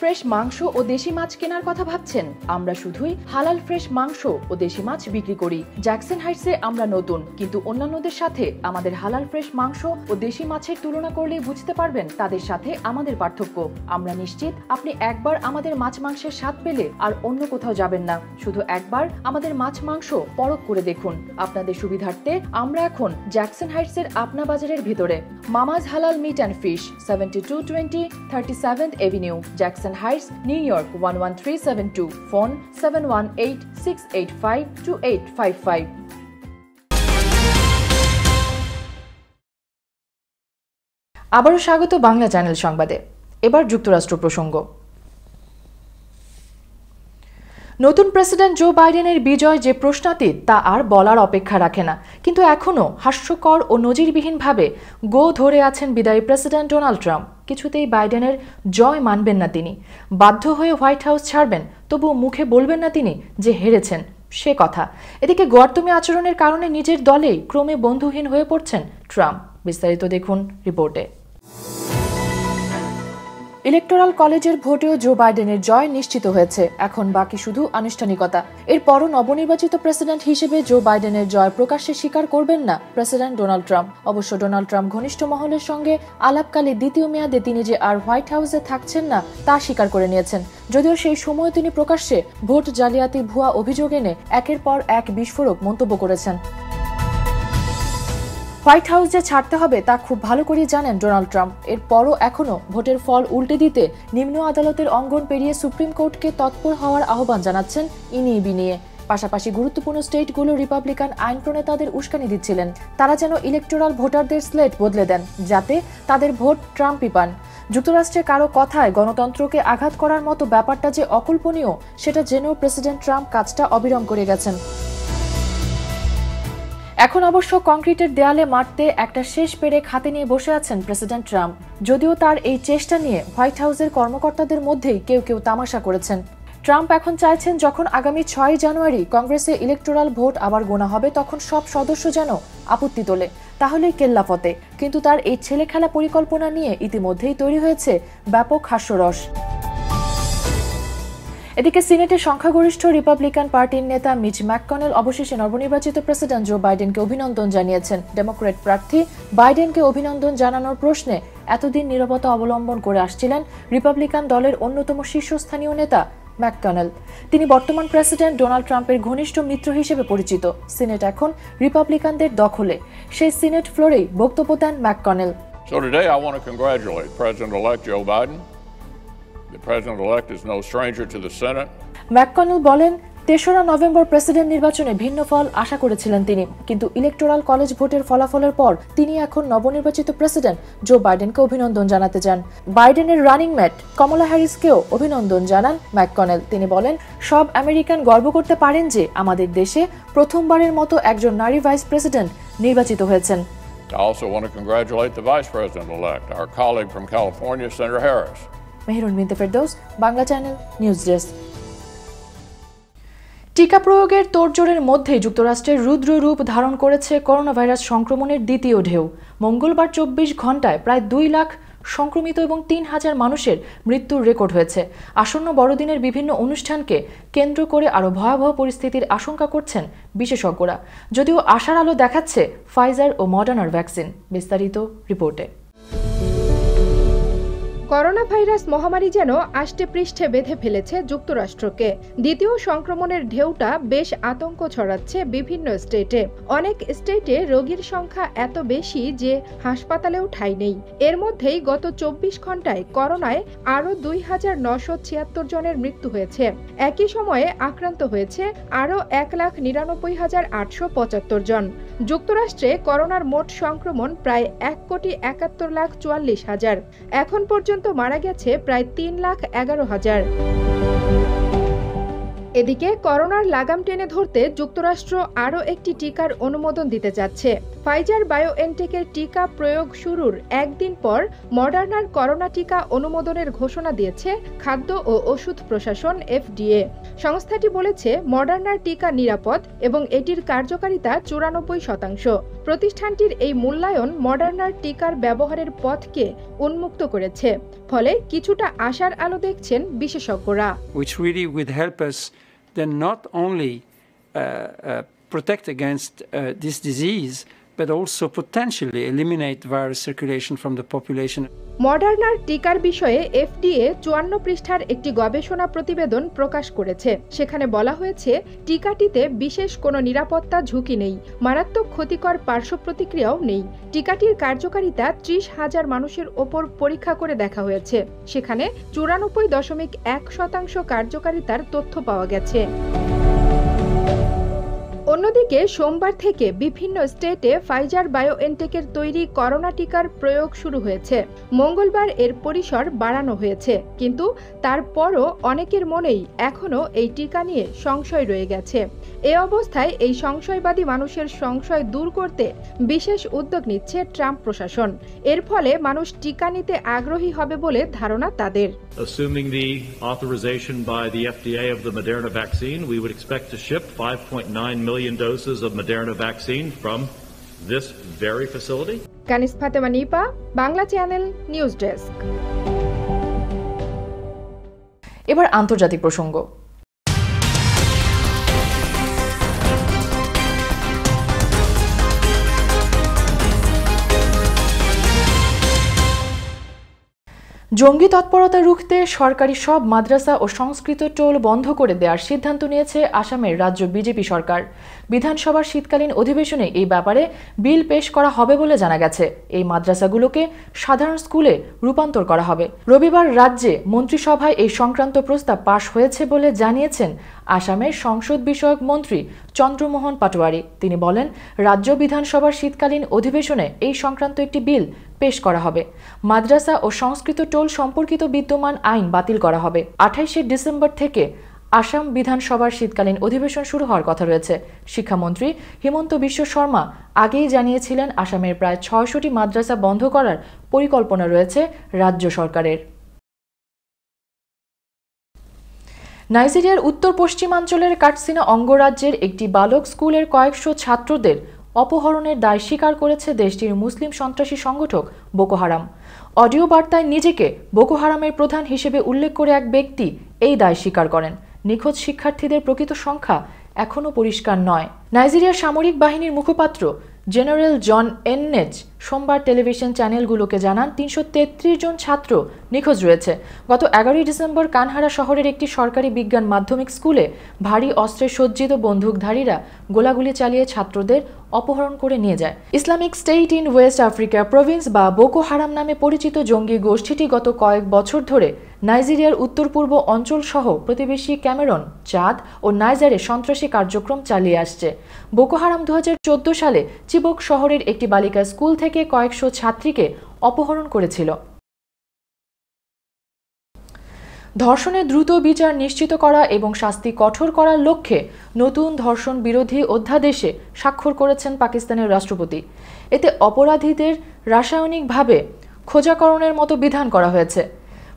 ফ্রেশ মাংস ও দেশি মাছ কেনার কথা ভাবছেন? আমরা শুধুই হালাল ফ্রেশ মাংস ও দেশি মাছ বিক্রি করি। জ্যাকসন হাইটসে আমরা নতুন, কিন্তু অন্যান্যদের সাথে আমাদের হালাল ফ্রেশ মাংস ও দেশি মাছের তুলনা করলেই বুঝতে পারবেন তাদের সাথে আমাদের পার্থক্য। আমরা নিশ্চিত আপনি একবার আমাদের মাছ মাংসের স্বাদ পেলে আর অন্য কোথাও যাবেন না। শুধু একবার আমাদের মাছ মাংস পরখ করে দেখুন। আপনাদের সুবিধার্থে আমরা এখন জ্যাকসন হাইটসের আপনা বাজারের ভিতরে। Mama's halal meat and fish, 7220 37th avenue, Jackson Heights, New York 11372. Phone 718-685-2855. আবারও স্বাগত বাংলা চ্যানেল সংবাদে। এবার যুক্তরাষ্ট্র প্রসঙ্গ। নতুন প্রেসিডেন্ট জো বাইডেনের বিজয় যে প্রশ্নাতীত তা আর বলার অপেক্ষা রাখে না, কিন্তু এখনও হাস্যকর ও নজিরবিহীনভাবে গো ধরে আছেন বিদায়ী প্রেসিডেন্ট ডোনাল্ড ট্রাম্প। কিছুতেই বাইডেনের জয় মানবেন না তিনি। বাধ্য হয়ে হোয়াইট হাউস ছাড়বেন, তবুও মুখে বলবেন না তিনি যে হেরেছেন সে কথা। এদিকে গর্দমে আচরণের কারণে নিজের দলেই ক্রমে বন্ধুহীন হয়ে পড়ছেন ট্রাম্প। বিস্তারিত দেখুন রিপোর্টে। ইলেকটোরাল কলেজের ভোটেও জো বাইডেনের জয় নিশ্চিত হয়েছে। এখন বাকি শুধু আনুষ্ঠানিকতা। এরপরও নবনির্বাচিত প্রেসিডেন্ট হিসেবে জো বাইডেনের জয় প্রকাশ্যে স্বীকার করবেন না প্রেসিডেন্ট ডোনাল্ড ট্রাম্প। অবশ্য ডোনাল্ড ট্রাম্প ঘনিষ্ঠ মহলের সঙ্গে আলাপকালে দ্বিতীয় মেয়াদে তিনি যে আর হোয়াইট হাউসে থাকছেন না তা স্বীকার করে নিয়েছেন। যদিও সেই সময় তিনি প্রকাশ্যে ভোট জালিয়াতি ভুয়া অভিযোগ এনে একের পর এক বিস্ফোরক মন্তব্য করেছেন। হোয়াইট হাউস যে ছাড়তে হবে তা খুব ভালো করে জানেন ডোনাল্ড ট্রাম্প। এরপরও এখনো ভোটের ফল উল্টে দিতে নিম্ন আদালতের অঙ্গন পেরিয়ে সুপ্রিম কোর্টকে তৎপর হওয়ার আহ্বান জানাচ্ছেন ইনিয়ে বিনিয়ে। পাশাপাশি গুরুত্বপূর্ণ স্টেটগুলো রিপাবলিকান আইন প্রণেতাদের উস্কানি দিচ্ছিলেন, তারা যেন ইলেকটোরাল ভোটারদের স্লেট বদলে দেন যাতে তাদের ভোট ট্রাম্পই পান। যুক্তরাষ্ট্রে কারো কথায় গণতন্ত্রকে আঘাত করার মতো ব্যাপারটা যে অকল্পনীয় সেটা জেনেও প্রেসিডেন্ট ট্রাম্প কাজটা অবিরাম করে গেছেন। এখন অবশ্য কংক্রিটের দেয়ালে মারতে একটা শেষ পেরেক হাতে নিয়ে বসে আছেন প্রেসিডেন্ট ট্রাম্প। যদিও তার এই চেষ্টা নিয়ে হোয়াইট হাউসের কর্মকর্তাদের মধ্যেই কেউ কেউ তামাশা করেছেন। ট্রাম্প এখন চাইছেন যখন আগামী 6 জানুয়ারি কংগ্রেসে ইলেকটোরাল ভোট আবার গোনা হবে তখন সব সদস্য যেন আপত্তি তোলে, তাহলেই কেল্লা ফতে। কিন্তু তার এই ছেলেখেলা পরিকল্পনা নিয়ে ইতিমধ্যেই তৈরি হয়েছে ব্যাপক হাস্যরস। এদিকে সিনেটের সংখ্যাগরিষ্ঠ রিপাবলিকান পার্টির নেতা মিচ ম্যাককনেল অবশেষে নবনির্বাচিত প্রেসিডেন্ট জো বাইডেনকে অভিনন্দন জানিয়েছেন। ডেমোক্র্যাট প্রার্থী বাইডেনকে অভিনন্দন জানানোর প্রশ্নে এতদিন নীরবতা অবলম্বন করে আসছিলেন রিপাবলিকান দলের অন্যতম শীর্ষস্থানীয় নেতা ম্যাককনেল। তিনি বর্তমান প্রেসিডেন্ট ডোনাল্ড ট্রাম্পের ঘনিষ্ঠ মিত্র হিসেবে পরিচিত। সিনেট এখন রিপাবলিকানদের দখলে। সেই সিনেট ফ্লোরেই বক্তব্য দেন McConnell.
So today I want to congratulate President-elect Joe Biden. The President-elect is no stranger to the Senate.
McConnell বলেন, ৩রা নভেম্বর প্রেসিডেন্ট নির্বাচনে ভিন্ন ফল আশা করেছিলেন তিনি, কিন্তু ইলেকটোরাল কলেজ ভোটের ফলাফলের পর তিনি এখন নবনির্বাচিত প্রেসিডেন্ট জো বাইডেনকে অভিনন্দন জানাতে চান। বাইডেনের রানিং মেট কমলা হ্যারিসকেও অভিনন্দন জানান ম্যাককনেল। তিনি বলেন, সব আমেরিকান গর্ব করতে পারেন যে আমাদের দেশে প্রথমবারের মতো একজন নারী ভাইস প্রেসিডেন্ট নির্বাচিত হয়েছেন।
I also want to congratulate the Vice President-elect, our colleague from California, Senator Harris.
Meherun বিনতে Ferdous, Bangla channel, news desk. টিকা প্রয়োগের তোড়জোড়ের মধ্যেই যুক্তরাষ্ট্রের রুদ্র রূপ ধারণ করেছে করোনা ভাইরাস সংক্রমণের দ্বিতীয় ঢেউ। মঙ্গলবার ২৪ ঘণ্টায় প্রায় ২ লাখ সংক্রমিত এবং ৩,০০০ মানুষের মৃত্যুর রেকর্ড হয়েছে। আসন্ন বড়দিনের বিভিন্ন অনুষ্ঠানকে কেন্দ্র করে আরও ভয়াবহ পরিস্থিতির আশঙ্কা করছেন বিশেষজ্ঞরা। যদিও আশার আলো দেখাচ্ছে ফাইজার ও মডার্নার ভ্যাকসিন। বিস্তারিত রিপোর্টে।
করোনা ভাইরাস মহামারী যেন আষ্টে পৃষ্ঠে বেঁধে ফেলেছে যুক্তরাষ্ট্রকে। দ্বিতীয় সংক্রমণের ঢেউটা বেশ আতঙ্ক ছড়াচ্ছে বিভিন্ন স্টেটে। অনেক স্টেটে রোগীর সংখ্যা এত বেশি যে হাসপাতালেও ঠাঁই নেই। এর মধ্যেই গত ২৪ ঘণ্টায় করোনায় আরও ২,৯৭৬ জনের মৃত্যু হয়েছে। একই সময়ে আক্রান্ত হয়েছে আরও ১,৯৯,৮৭৫ জন। যুক্তরাষ্ট্রে করোনার মোট সংক্রমণ প্রায় ১,৭১,৪৪,০০০। এখন পর্যন্ত মারা গেছে প্রায় ৩,১১,০০০। এদিকে করোনার লাগাম টেনে ধরতে যুক্তরাষ্ট্র আরও একটি টিকার অনুমোদন দিতে যাচ্ছে। ফাইজার বায়োএনটেকের টিকা প্রয়োগ শুরুর একদিন পর মডার্নার করোনা টিকা অনুমোদনের ঘোষণা দিয়েছে খাদ্য ও ওষুধ প্রশাসন FDA। সংস্থাটি বলেছে মডার্নার টিকা নিরাপদ এবং এটির কার্যকারিতা 94%। প্রতিষ্ঠানটির এই মূল্যায়ন মডার্নার টিকার ব্যবহারের পথকে উন্মুক্ত করেছে, ফলে কিছুটা আশার আলো দেখছেন বিশেষজ্ঞরা।
Which really would help us then not only protect against this disease, but also potentially eliminate virus circulation from the population.
মডার্নার টিকার বিষয়ে FDA ৫৪ পৃষ্ঠার একটি গবেষণা প্রতিবেদন প্রকাশ করেছে। সেখানে বলা হয়েছে টিকাটিতে বিশেষ কোনো নিরাপত্তা ঝুঁকি নেই, মারাত্মক ক্ষতিকর পার্শ্ব প্রতিক্রিয়াও নেই। টিকাটির কার্যকারিতা ৩০,০০০ মানুষের ওপর পরীক্ষা করে দেখা হয়েছে। সেখানে ৯৪.১% কার্যকারিতার তথ্য পাওয়া গেছে। অন্যদিকে সোমবার থেকে বিভিন্ন স্টেটে ফাইজার বায়োএনটেকের তৈরি করোনা টিকার প্রয়োগ শুরু হয়েছে। মঙ্গলবার এর পরিসর বাড়ানো হয়েছে, কিন্তু তারপরও অনেকের মনেই এখনও এই টিকা নিয়ে সংশয় রয়ে গেছে। এ অবস্থায় এই সংশয়বাদী মানুষের সংশয় দূর করতে বিশেষ উদ্যোগ নিচ্ছে ট্রাম্প প্রশাসন। এর ফলে মানুষ টিকা নিতে আগ্রহী হবে বলে ধারণা তাদের।
Assuming the authorization by the FDA of the Moderna vaccine, we would expect to ship 5.9 million doses of Moderna vaccine from this very facility.
Kaniz Fatema Nipa, Bangla channel, news desk.
এবার আন্তর্জাতিক প্রসঙ্গ। জঙ্গি তৎপরতা রুখতে সরকারি সব মাদ্রাসা ও সংস্কৃত টোল বন্ধ করে দেওয়ার সিদ্ধান্ত নিয়েছে আসামের রাজ্য বিজেপি সরকার। বিধানসভার শীতকালীন অধিবেশনে এই ব্যাপারে বিল পেশ করা হবে বলে জানা গেছে। এই মাদ্রাসাগুলোকে সাধারণ স্কুলে রূপান্তর করা হবে। রবিবার রাজ্যে মন্ত্রিসভায় এই সংক্রান্ত প্রস্তাব পাশ হয়েছে বলে জানিয়েছেন আসামের সংসদ বিষয়ক মন্ত্রী চন্দ্রমোহন পাটোয়ারি। তিনি বলেন, রাজ্য বিধানসভার শীতকালীন অধিবেশনে এই সংক্রান্ত একটি বিল পেশ করা হবে। মাদ্রাসা ও সংস্কৃত টোল সম্পর্কিত বিদ্যমান আইন বাতিল করা হবে। ২৮শে ডিসেম্বর থেকে আসাম বিধানসভার শীতকালীন অধিবেশন শুরু হওয়ার কথা রয়েছে। শিক্ষামন্ত্রী হিমন্ত বিশ্ব শর্মা আগেই জানিয়েছিলেন আসামের প্রায় ৬০০টি মাদ্রাসা বন্ধ করার পরিকল্পনা রয়েছে রাজ্য সরকারের। নাইজেরিয়ার উত্তর পশ্চিমাঞ্চলের কাটসিনা অঙ্গরাজ্যের একটি বালক স্কুলের কয়েকশো ছাত্রদের অপহরণের দায় স্বীকার করেছে দেশটির মুসলিম সন্ত্রাসী সংগঠক বোকো হারাম। অডিও বার্তায় নিজেকে বোকো হারামের প্রধান হিসেবে উল্লেখ করে এক ব্যক্তি এই দায় স্বীকার করেন। নিখোঁজ শিক্ষার্থীদের প্রকৃত সংখ্যা এখনও পরিষ্কার নয়। নাইজেরিয়ার সামরিক বাহিনীর মুখপাত্র জেনারেল জন এননেচ সোমবার টেলিভিশন চ্যানেলগুলোকে জানান ৩৩৩ জন ছাত্র নিখোঁজ রয়েছে। গত ১১ ডিসেম্বর কানহারা শহরের একটি সরকারি বিজ্ঞান মাধ্যমিক স্কুলে ভারী অস্ত্রে সজ্জিত বন্দুকধারীরা গোলাগুলি চালিয়ে ছাত্রদের অপহরণ করে নিয়ে যায়। Islamic state in West Africa Province বা বোকো হারাম নামে পরিচিত জঙ্গি গোষ্ঠীটি গত কয়েক বছর ধরে নাইজেরিয়ার উত্তর পূর্ব অঞ্চল সহ প্রতিবেশী ক্যামেরন, চাদ ও নাইজারে সন্ত্রাসী কার্যক্রম চালিয়ে আসছে। বোকো হারাম ২০১৪ সালে চিবক শহরের একটি বালিকা স্কুল থেকে কয়েকশো ছাত্রীকে অপহরণ করেছিল। ধর্ষণের দ্রুত বিচার নিশ্চিত করা এবং শাস্তি কঠোর করার লক্ষ্যে নতুন ধর্ষণ বিরোধী অধ্যাদেশে স্বাক্ষর করেছেন পাকিস্তানের রাষ্ট্রপতি। এতে অপরাধীদের রাসায়নিকভাবে খোঁজাকরণের মতো বিধান করা হয়েছে।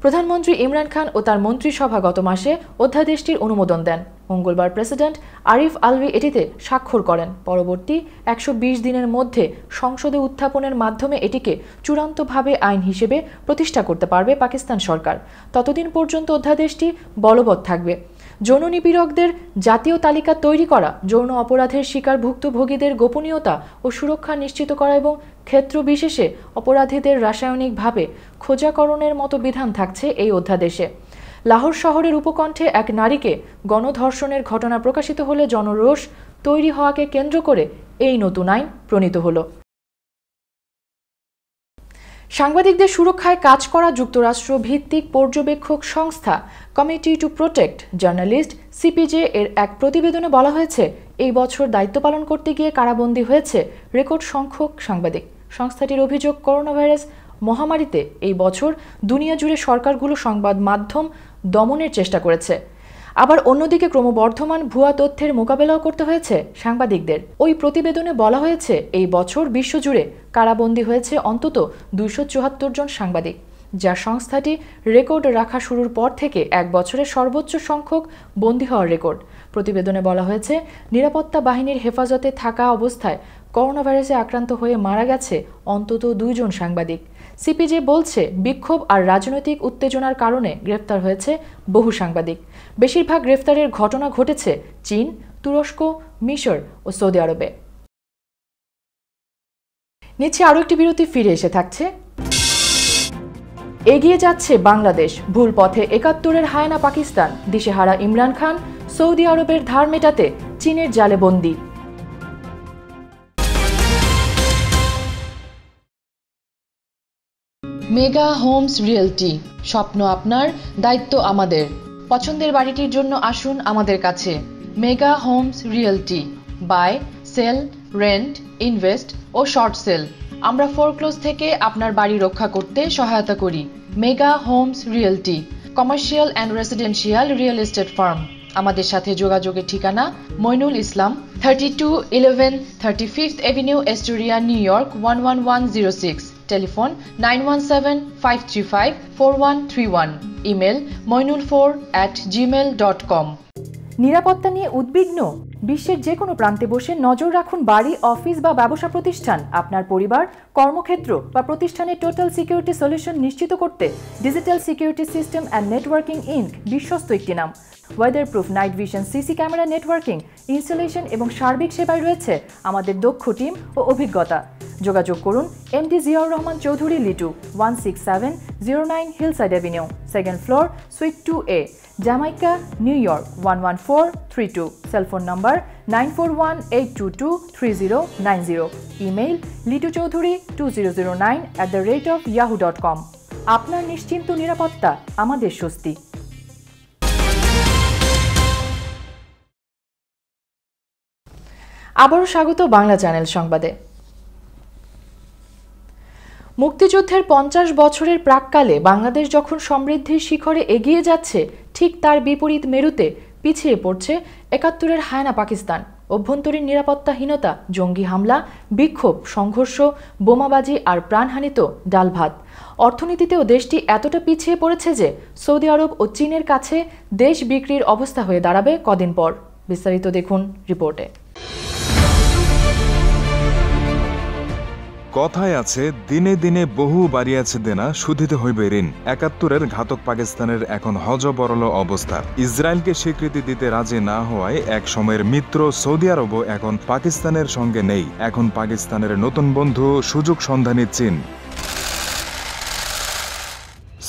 প্রধানমন্ত্রী ইমরান খান ও তার মন্ত্রিসভা গত মাসে অধ্যাদেশটির অনুমোদন দেন। মঙ্গলবার প্রেসিডেন্ট আরিফ আলভি এটিতে স্বাক্ষর করেন। পরবর্তী ১২০ দিনের মধ্যে সংসদে উত্থাপনের মাধ্যমে এটিকে চূড়ান্তভাবে আইন হিসেবে প্রতিষ্ঠা করতে পারবে পাকিস্তান সরকার। ততদিন পর্যন্ত অধ্যাদেশটি বলবৎ থাকবে। যৌন নিপীড়কদের জাতীয় তালিকা তৈরি করা, যৌন অপরাধের শিকার ভুক্তভোগীদের গোপনীয়তা ও সুরক্ষা নিশ্চিত করা এবং ক্ষেত্র বিশেষে অপরাধীদের রাসায়নিকভাবে খোঁজাকরণের মতো বিধান থাকছে এই অধ্যাদেশে। লাহোর শহরের উপকণ্ঠে এক নারীকে গণধর্ষণের ঘটনা প্রকাশিত হলে জনরোষ তৈরি হওয়াকে কেন্দ্র করে এই নতুন আইন প্রণীত হলো। সাংবাদিকদের সুরক্ষায় কাজ করা যুক্তরাষ্ট্র ভিত্তিক পর্যবেক্ষক সংস্থা committee to protect journalist CPJ এর এক প্রতিবেদনে বলা হয়েছে, এই বছর দায়িত্ব পালন করতে গিয়ে কারাবন্দী হয়েছে রেকর্ড সংখ্যক সাংবাদিক। সংস্থাটির অভিযোগ, করোনা ভাইরাস মহামারীতে এই বছর দুনিয়া জুড়ে সরকারগুলো সংবাদ মাধ্যম দমনের চেষ্টা করেছে। আবার অন্যদিকে ক্রমবর্ধমান ভুয়া তথ্যের মোকাবেলাও করতে হয়েছে সাংবাদিকদের। ওই প্রতিবেদনে বলা হয়েছে, এই বছর বিশ্বজুড়ে কারাবন্দী হয়েছে অন্তত ২৭৪ জন সাংবাদিক, যা সংস্থাটি রেকর্ড রাখা শুরুর পর থেকে এক বছরে সর্বোচ্চ সংখ্যক বন্দী হওয়ার রেকর্ড। প্রতিবেদনে বলা হয়েছে, নিরাপত্তা বাহিনীর হেফাজতে থাকা অবস্থায় করোনা ভাইরাসে আক্রান্ত হয়ে মারা গেছে অন্তত ২ জন সাংবাদিক। সিপিজে বলছে, বিক্ষোভ আর রাজনৈতিক উত্তেজনার কারণে গ্রেফতার হয়েছে বহু সাংবাদিক। বেশিরভাগ গ্রেফতারের ঘটনা ঘটেছে চীন, তুরস্ক, মিশর ও সৌদি আরবে। নিচে আরও একটি বিরতি, ফিরে এসে থাকছে। এগিয়ে যাচ্ছে বাংলাদেশ, ভুল পথে ৭১-এর হায়না পাকিস্তান, দিশেহারা ইমরান খান, সৌদি আরবের ধার মেটাতে চীনের জালে বন্দী। মেগা হোমস রিয়েলটি, স্বপ্ন আপনার, দায়িত্ব আমাদের। পছন্দের বাড়িটির জন্য আসুন আমাদের কাছে। Mega homes realty, buy, sell, rent, invest ও শর্ট সেল। আমরা ফোরক্লোজ থেকে আপনার বাড়ি রক্ষা করতে সহায়তা করি। Mega homes realty, commercial and residential real estate firm. আমাদের সাথে যোগাযোগের ঠিকানা Moinul Islam, 3211 35th avenue, Astoria, New York 11106। Telephone 9175354131। Email moinul4@gmail.com। নিরাপত্তা নিয়ে উদ্বিগ্ন? বিশ্বের যে কোনো প্রান্তে বসে নজর রাখুন বাড়ি, অফিস বা ব্যবসা প্রতিষ্ঠান। আপনার পরিবার, কর্মক্ষেত্র বা প্রতিষ্ঠানের টোটাল সিকিউরিটি সলিউশন নিশ্চিত করতে digital security system and networking inc বিশ্বস্ত একটি নাম। Weatherproof night vision, CC camera, networking, installation এবং সার্বিক সেবায় রয়েছে আমাদের দক্ষ টিম ও অভিজ্ঞতা। যোগাযোগ করুন MD Ziaur Rahman Chowdhury, Litu, 16709 hillside avenue, second floor, suite 2A, Jamaica, new York 11432। Cellphone number 9418223090। Email lituchaudhuri2009@yahoo.com। আপনার নিশ্চিন্ত নিরাপত্তা আমাদের স্বস্তি। আবারও স্বাগত বাংলা চ্যানেল সংবাদে। মুক্তিযুদ্ধের 50 বছরের প্রাক্কালে বাংলাদেশ যখন সমৃদ্ধির শিখরে এগিয়ে যাচ্ছে, ঠিক তার বিপরীত মেরুতে পিছিয়ে পড়ছে ৭১-এর হায়না পাকিস্তান। অভ্যন্তরীণ নিরাপত্তাহীনতা, জঙ্গি হামলা, বিক্ষোভ, সংঘর্ষ, বোমাবাজি আর প্রাণহানি তো ডাল ভাত। অর্থনীতিতেও দেশটি এতটা পিছিয়ে পড়েছে যে সৌদি আরব ও চীনের কাছে দেশ বিক্রির অবস্থা হয়ে দাঁড়াবে কদিন পর। বিস্তারিত দেখুন রিপোর্টে।
কথায় আছে দিনে দিনে বহু বাড়িয়াছে দেনা শুধিতে হইবে ঋণ। ৭১-এর ঘাতক পাকিস্তানের এখন হজবরল অবস্থা। ইসরায়েলকে স্বীকৃতি দিতে রাজি না হওয়ায় এক সময়ের মিত্র সৌদি আরবও এখন পাকিস্তানের সঙ্গে নেই। এখন পাকিস্তানের নতুন বন্ধু সুযোগ সন্ধানী চীন।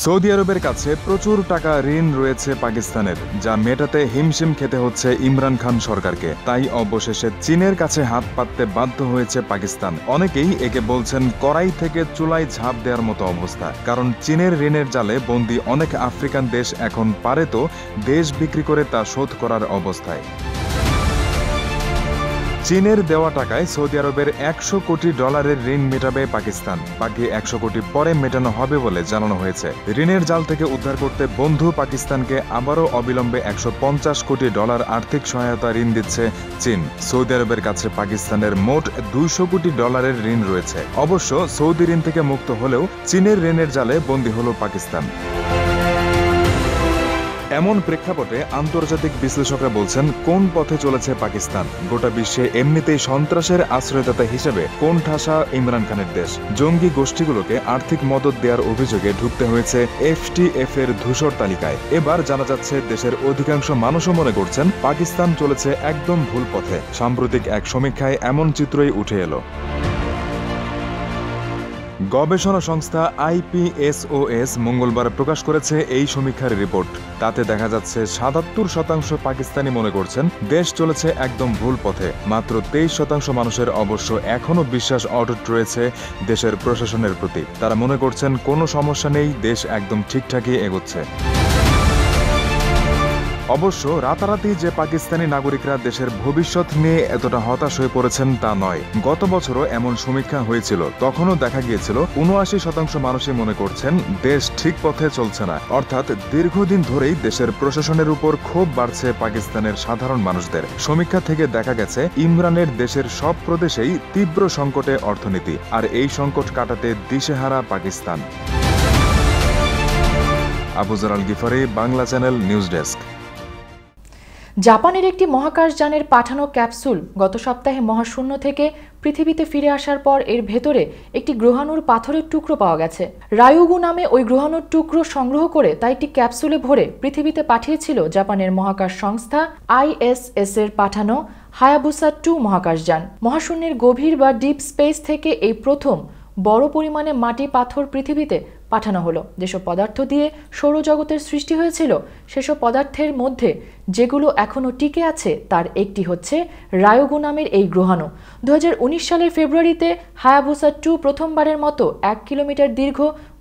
সৌদি আরবের কাছে প্রচুর টাকা ঋণ রয়েছে পাকিস্তানের, যা মেটাতে হিমশিম খেতে হচ্ছে ইমরান খান সরকারকে। তাই অবশেষে চীনের কাছে হাত পাততে বাধ্য হয়েছে পাকিস্তান। অনেকেই একে বলছেন কড়াই থেকে চুলায় ঝাঁপ দেওয়ার মতো অবস্থা, কারণ চীনের ঋণের জালে বন্দী অনেক আফ্রিকান দেশ এখন পারে তো দেশ বিক্রি করে তা শোধ করার অবস্থায়। চীনের দেওয়া টাকায় সৌদি আরবের $100 কোটি ঋণ মেটাবে পাকিস্তান। বাকি 100 কোটি পরে মেটানো হবে বলে জানানো হয়েছে। ঋণের জাল থেকে উদ্ধার করতে বন্ধু পাকিস্তানকে আবারও অবিলম্বে $150 কোটি আর্থিক সহায়তা ঋণ দিচ্ছে চীন। সৌদি আরবের কাছে পাকিস্তানের মোট $200 কোটি ঋণ রয়েছে। অবশ্য সৌদি ঋণ থেকে মুক্ত হলেও চীনের ঋণের জালে বন্দী হল পাকিস্তান। এমন প্রেক্ষাপটে আন্তর্জাতিক বিশ্লেষকরা বলছেন কোন পথে চলেছে পাকিস্তান। গোটা বিশ্বে এমনিতেই সন্ত্রাসের আশ্রয়দাতা হিসেবে কোণঠাসা ইমরান খানের দেশ। জঙ্গি গোষ্ঠীগুলোকে আর্থিক মদত দেওয়ার অভিযোগে ঢুকতে হয়েছে FTF এর ধূসর তালিকায়। এবার জানা যাচ্ছে দেশের অধিকাংশ মানুষও মনে করছেন পাকিস্তান চলেছে একদম ভুল পথে। সাম্প্রতিক এক সমীক্ষায় এমন চিত্রই উঠে এলো। গবেষণা সংস্থা IPSOS মঙ্গলবার প্রকাশ করেছে এই সমীক্ষার রিপোর্ট। তাতে দেখা যাচ্ছে ৭৭% পাকিস্তানি মনে করছেন দেশ চলেছে একদম ভুল পথে। মাত্র 23% মানুষের অবশ্য এখনও বিশ্বাস অটুট রয়েছে দেশের প্রশাসনের প্রতি। তারা মনে করছেন কোনো সমস্যা নেই, দেশ একদম ঠিকঠাকই এগোচ্ছে। অবশ্য রাতারাতি যে পাকিস্তানি নাগরিকরা দেশের ভবিষ্যৎ নিয়ে এতটা হতাশ হয়ে পড়েছেন তা নয়। গত বছরও এমন সমীক্ষা হয়েছিল, তখনও দেখা গিয়েছিল ৭৯% মানুষই মনে করছেন দেশ ঠিক পথে চলছে না। অর্থাৎ দীর্ঘদিন ধরেই দেশের প্রশাসনের উপর ক্ষোভ বাড়ছে পাকিস্তানের সাধারণ মানুষদের। সমীক্ষা থেকে দেখা গেছে ইমরানের দেশের সব প্রদেশেই তীব্র সংকটে অর্থনীতি, আর এই সংকট কাটাতে দিশেহারা Pakistan. Abuzar Al Gifari, Bangla channel, news desk.
জাপানের একটি মহাকাশযানের পাঠানো ক্যাপসুল গত সপ্তাহে মহাশূন্য থেকে পৃথিবীতে ফিরে আসার পর এর ভেতরে একটি গ্রহাণুর পাথরের টুকরো পাওয়া গেছে। রায়ুগু নামে ওই গ্রহাণুর টুকরো সংগ্রহ করে তা একটি ক্যাপসুলে ভরে পৃথিবীতে পাঠিয়েছিল জাপানের মহাকাশ সংস্থা ISS এর পাঠানো হায়াবুসা 2 মহাকাশযান। মহাশূন্যের গভীর বা ডিপ স্পেস থেকে এই প্রথম বড় পরিমাণে মাটি পাথর পৃথিবীতে পাঠানো হলো। যেসব পদার্থ দিয়ে সৌরজগতের সৃষ্টি হয়েছিল সেসব পদার্থের মধ্যে যেগুলো এখনও টিকে আছে তার একটি হচ্ছে রায়ুগু নামের এই গ্রহাণু। 2019 সালের ফেব্রুয়ারিতে হায়াবুসা 2 প্রথমবারের মতো 1 কিলোমিটার দীর্ঘ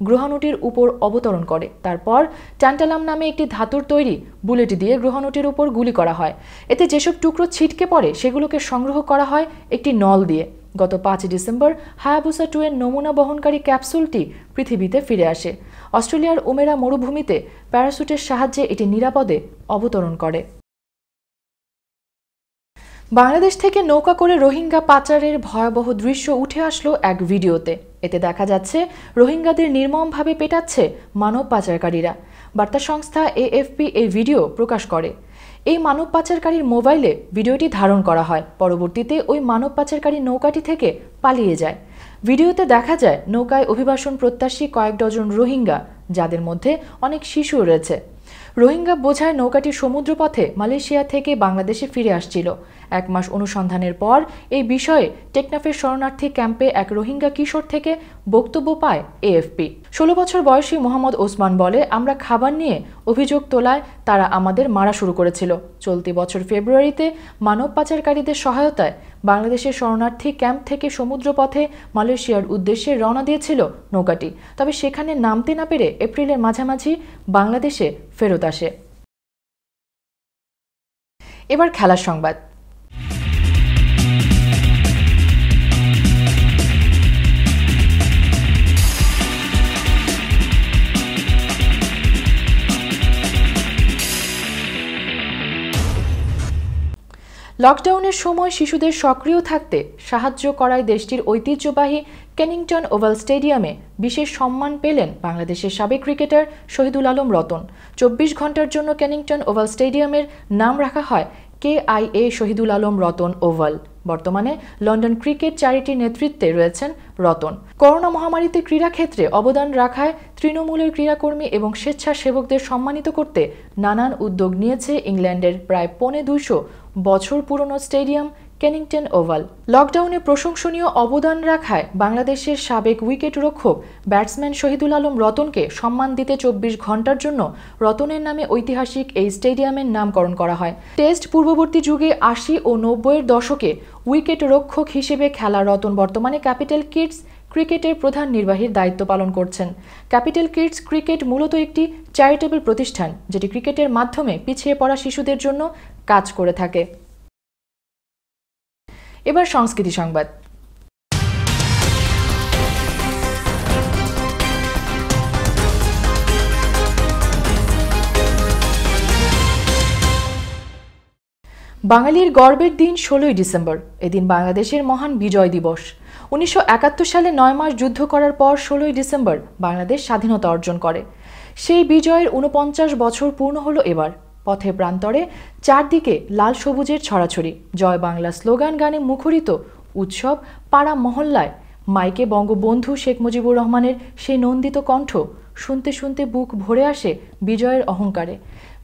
গ্রহাণুটির উপর অবতরণ করে। তারপর ট্যান্টালাম নামে একটি ধাতুর তৈরি বুলেট দিয়ে গ্রহাণুটির উপর গুলি করা হয়। এতে যেসব টুকরো ছিটকে পড়ে সেগুলোকে সংগ্রহ করা হয় একটি নল দিয়ে। গত 5 ডিসেম্বর হায়াবুসা 2 এর নমুনা বহনকারী ক্যাপসুলটি পৃথিবীতে ফিরে আসে। অস্ট্রেলিয়ার ওমেরা মরুভূমিতে প্যারাসুটের সাহায্যে এটি নিরাপদে অবতরণ করে। বাংলাদেশ থেকে নৌকা করে রোহিঙ্গা পাচারের ভয়াবহ দৃশ্য উঠে আসলো এক ভিডিওতে। এতে দেখা যাচ্ছে রোহিঙ্গাদের নির্মমভাবে পেটাচ্ছে মানব পাচারকারীরা। বার্তা সংস্থা AFP এই ভিডিও প্রকাশ করে। এই মানব পাচারকারীর মোবাইলে ভিডিওটি ধারণ করা হয়। পরবর্তীতে ওই মানব পাচারকারী নৌকাটি থেকে পালিয়ে যায়। ভিডিওতে দেখা যায় নৌকায় অভিবাসন প্রত্যাশী কয়েক ডজন রোহিঙ্গা, যাদের মধ্যে অনেক শিশু রয়েছে। রোহিঙ্গা বোঝায় নৌকাটি সমুদ্রপথে মালয়েশিয়া থেকে বাংলাদেশে ফিরে আসছিল। 1 মাস অনুসন্ধানের পর এই বিষয়ে টেকনাফের শরণার্থী ক্যাম্পে এক রোহিঙ্গা কিশোর থেকে বক্তব্য পায় AFP। 16 বছর বয়সী মোহাম্মদ ওসমান বলে, আমরা খাবার নিয়ে অভিযোগ তোলায় তারা আমাদের মারা শুরু করেছিল। চলতি বছর ফেব্রুয়ারিতে মানব পাচারকারীদের সহায়তায় বাংলাদেশের শরণার্থী ক্যাম্প থেকে সমুদ্রপথে মালয়েশিয়ার উদ্দেশ্যে রওনা দিয়েছিল নৌকাটি। তবে সেখানে নামতে না পেরে এপ্রিলের মাঝামাঝি বাংলাদেশে ফেরত আসে। এবার খেলার সংবাদ। লকডাউনের সময় শিশুদের সক্রিয় থাকতে সাহায্য করায় দেশটির ঐতিহ্যবাহী কেনিংটন ওভাল স্টেডিয়ামে বিশেষ সম্মান পেলেন বাংলাদেশের সাবেক ক্রিকেটার শহীদুল আলম রতন। 24 ঘন্টার জন্য কেনিংটন ওভাল স্টেডিয়ামের নাম রাখা হয় KIA শহীদুল আলম রতন ওভাল। বর্তমানে লন্ডন ক্রিকেট চ্যারিটির নেতৃত্বে রয়েছেন রতন। করোনা মহামারীতে ক্রীড়াক্ষেত্রে অবদান রাখায় তৃণমূলের ক্রীড়াকর্মী এবং স্বেচ্ছাসেবকদের সম্মানিত করতে নানান উদ্যোগ নিয়েছে ইংল্যান্ডের প্রায় 250 বছর পুরনো স্টেডিয়াম কেনিংটন ওভাল। লকডাউনে প্রশংসনীয় অবদান রাখায় বাংলাদেশের সাবেক উইকেট রক্ষক ব্যাটসম্যান শহীদুল আলম রতনকে সম্মান দিতে 24 ঘন্টার জন্য রতনের নামে ঐতিহাসিক এই স্টেডিয়ামের নামকরণ করা হয়। টেস্ট পূর্ববর্তী যুগে 80 ও 90-এর দশকে উইকেট রক্ষক হিসেবে খেলা রতন বর্তমানে ক্যাপিটাল কিডস ক্রিকেটের প্রধান নির্বাহীর দায়িত্ব পালন করছেন। ক্যাপিটাল কিডস ক্রিকেট মূলত একটি চ্যারিটেবল প্রতিষ্ঠান যেটি ক্রিকেটের মাধ্যমে পিছিয়ে পড়া শিশুদের জন্য কাজ করে থাকে। এবার সংস্কৃতি সংবাদ। বাঙালির গর্বের দিন 16ই ডিসেম্বর। এদিন বাংলাদেশের মহান বিজয় দিবস। 1971 সালে 9 মাস যুদ্ধ করার পর 16ই ডিসেম্বর বাংলাদেশ স্বাধীনতা অর্জন করে। সেই বিজয়ের 49 বছর পূর্ণ হলো এবার। পথে প্রান্তরে চারদিকে লাল সবুজের ছড়াছড়ি, জয় বাংলা স্লোগান গানে মুখরিত উৎসব পাড়া মহল্লায়। মাইকে বঙ্গবন্ধু শেখ মুজিবুর রহমানের সেই নন্দিত কণ্ঠ শুনতে শুনতে বুক ভরে আসে বিজয়ের অহংকারে।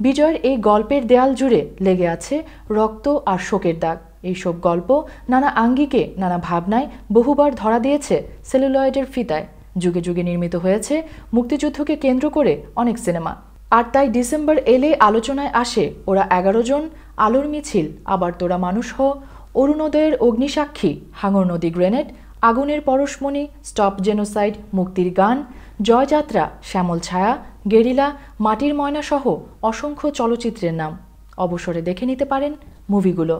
বিজয়ের এই গল্পের দেয়াল জুড়ে লেগে আছে রক্ত আর শোকের দাগ। এইসব গল্প নানা আঙ্গিকে নানা ভাবনায় বহুবার ধরা দিয়েছে সেলুলয়েডের ফিতায়। যুগে যুগে নির্মিত হয়েছে মুক্তিযুদ্ধকে কেন্দ্র করে অনেক সিনেমা। আর তাই ডিসেম্বর এলে আলোচনায় আসে ওরা 11 জন, আলোর মিছিল, আবার তোরা মানুষ হ, অরুণোদয়ের অগ্নিসাক্ষী, হাঙর নদী গ্রেনেড, আগুনের পরশমণি, স্টপ জেনোসাইড, মুক্তির গান, জয়যাত্রা, শ্যামল ছায়া, গেরিলা, মাটির ময়না সহ অসংখ্য চলচ্চিত্রের নাম। অবসরে দেখে নিতে পারেন মুভিগুলো।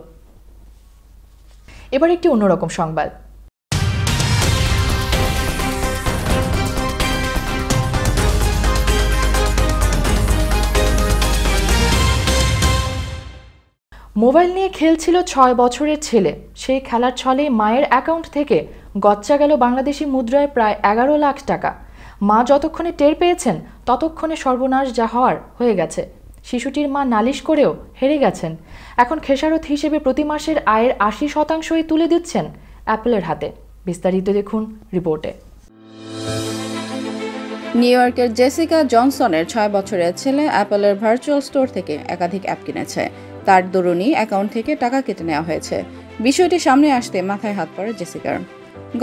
এবার একটি অন্যরকম সংবাদ। মোবাইল নিয়ে খেলছিল 6 বছরের ছেলে। সেই খেলার ছলে মায়ের অ্যাকাউন্ট থেকে গচ্চা গেল বাংলাদেশি মুদ্রায় প্রায় 11 লাখ টাকা। মা যতক্ষণে টের পেয়েছেন ততক্ষণে সর্বনাশ যা হওয়ার হয়ে গেছে। শিশুটির মা নালিশ করেও হেরে গেছেন। এখন খেসারত হিসেবে প্রতি মাসের আয়ের 80% তুলে দিচ্ছেন অ্যাপলের হাতে। বিস্তারিত দেখুন রিপোর্টে।
নিউ ইয়র্কের জেসিকা জনসনের 6 বছরের ছেলে অ্যাপলের ভার্চুয়াল স্টোর থেকে একাধিক অ্যাপ কিনেছে। তার দরুনি অ্যাকাউন্ট থেকে টাকা কেটে নেওয়া হয়েছে। বিষয়টি সামনে আসতে মাথায় হাত পড়ে জেসিকার।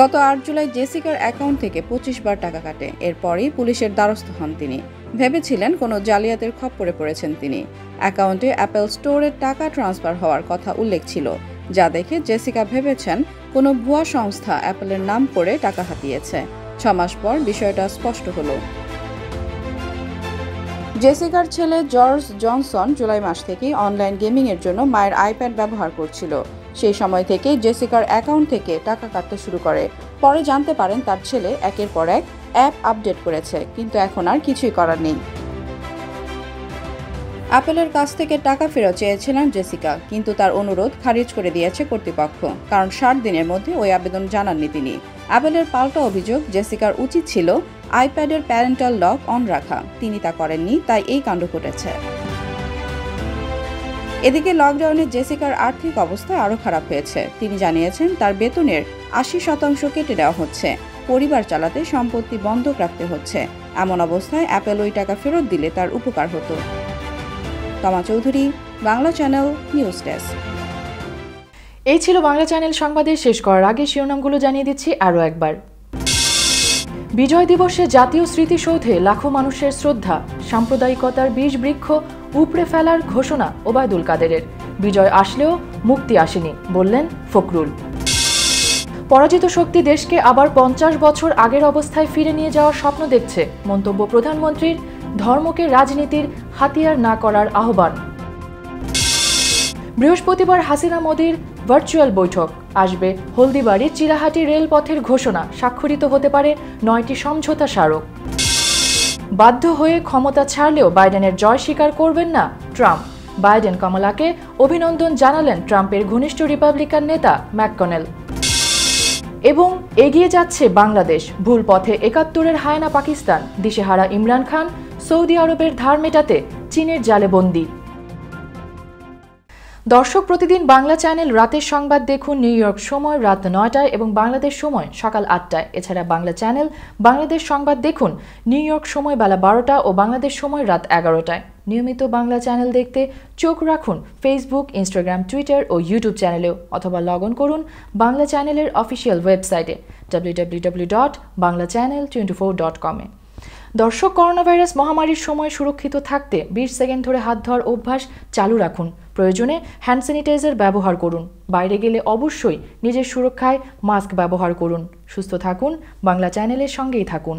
গত 8 জুলাই জেসিকার অ্যাকাউন্ট থেকে 25 বার টাকা কাটে। এরপরই পুলিশের দ্বারস্থ হন তিনি। ভেবেছিলেন কোনো জালিয়াতের খপ্পরে পড়েছেন তিনি। অ্যাকাউন্টে অ্যাপল স্টোরের টাকা ট্রান্সফার হওয়ার কথা উল্লেখ ছিল, যা দেখে জেসিকা ভেবেছেন কোনো ভুয়া সংস্থা অ্যাপলের নাম করে টাকা হাতিয়েছে। 6 মাস পর বিষয়টা স্পষ্ট হলো। জেসিকার ছেলে জর্জ জনসন জুলাই মাস থেকেই অনলাইন গেমিংয়ের জন্য মায়ের আইপ্যাড ব্যবহার করছিল। সেই সময় থেকেই জেসিকার অ্যাকাউন্ট থেকে টাকা কাটতে শুরু করে। পরে জানতে পারেন তার ছেলে একের পর এক অ্যাপ আপডেট করেছে, কিন্তু এখন আর কিছুই করার নেই। অ্যাপলের কাছ থেকে টাকা ফেরত চেয়েছিলেন জেসিকা, কিন্তু তার অনুরোধ খারিজ করে দিয়েছে কর্তৃপক্ষ, কারণ 60 দিনের মধ্যে ওই আবেদন জানাননি তিনি। অ্যাপলের পাল্টা অভিযোগ, জেসিকার উচিত ছিল আইপ্যাডের প্যারেন্টাল লক অন রাখা, তিনি তা করেননি, তাই এই কাণ্ড ঘটেছে। এদিকে লকডাউনে জেসিকার আর্থিক অবস্থা আরও খারাপ হয়েছে। তিনি জানিয়েছেন তার বেতনের 80% কেটে দেওয়া হচ্ছে, পরিবার চালাতে সম্পত্তি বন্ধক রাখতে হচ্ছে। এমন অবস্থায় অ্যাপল ওই টাকা ফেরত দিলে তার উপকার হতো। তমা Chowdhury, Bangla channel, news desk.
এই ছিল বাংলা চ্যানেল সংবাদের। শেষ করার আগে শিরোনামগুলো জানিয়ে দিচ্ছি আরও একবার। বিজয় দিবসে জাতীয় স্মৃতিসৌধে লাখো মানুষের শ্রদ্ধা, সাম্প্রদায়িকতার বীজ বৃক্ষ উপড়ে ফেলার ঘোষণা ওবায়দুল কাদেরের। বিজয় আসলেও মুক্তি আসেনি, বললেন ফখরুল। পরাজিত শক্তি দেশকে আবার 50 বছর আগের অবস্থায় ফিরে নিয়ে যাওয়ার স্বপ্ন দেখছে, মন্তব্য প্রধানমন্ত্রীর। ধর্মকে রাজনীতির হাতিয়ার না করার আহ্বান। বৃহস্পতিবার হাসিনা মোদির ভার্চুয়াল বৈঠক। আসবে হলদিবাড়ি চিলাহাটি রেলপথের ঘোষণা, স্বাক্ষরিত হতে পারে 9টি সমঝোতা স্মারক। বাধ্য হয়ে ক্ষমতা ছাড়লেও বাইডেনের জয় স্বীকার করবেন না ট্রাম্প। বাইডেন কমলাকে অভিনন্দন জানালেন ট্রাম্পের ঘনিষ্ঠ রিপাবলিকান নেতা ম্যাককনেল। এবং এগিয়ে যাচ্ছে বাংলাদেশ, ভুল পথে 71-এর হায়না পাকিস্তান। দিশেহারা ইমরান খান সৌদি আরবের ধার মেটাতে চীনের জালে বন্দী। দর্শক, প্রতিদিন বাংলা চ্যানেল রাতের সংবাদ দেখুন নিউ ইয়র্ক সময় রাত 9টায় এবং বাংলাদেশ সময় সকাল 8টায়। এছাড়া বাংলা চ্যানেল বাংলাদেশ সংবাদ দেখুন নিউ ইয়র্ক সময় বেলা 12টা ও বাংলাদেশ সময় রাত 11টায়। নিয়মিত বাংলা চ্যানেল দেখতে চোখ রাখুন ফেসবুক, ইনস্টাগ্রাম, টুইটার ও ইউটিউব চ্যানেলেও, অথবা লগ অন করুন বাংলা চ্যানেলের অফিসিয়াল ওয়েবসাইটে www.banglachannel24.com এ। দর্শক, করোনা ভাইরাস মহামারীর সময় সুরক্ষিত থাকতে 20 সেকেন্ড ধরে হাত ধোয়ার অভ্যাস চালু রাখুন। প্রয়োজনে হ্যান্ড স্যানিটাইজার ব্যবহার করুন। বাইরে গেলে অবশ্যই নিজের সুরক্ষায় মাস্ক ব্যবহার করুন। সুস্থ থাকুন, বাংলা চ্যানেলের সঙ্গেই থাকুন।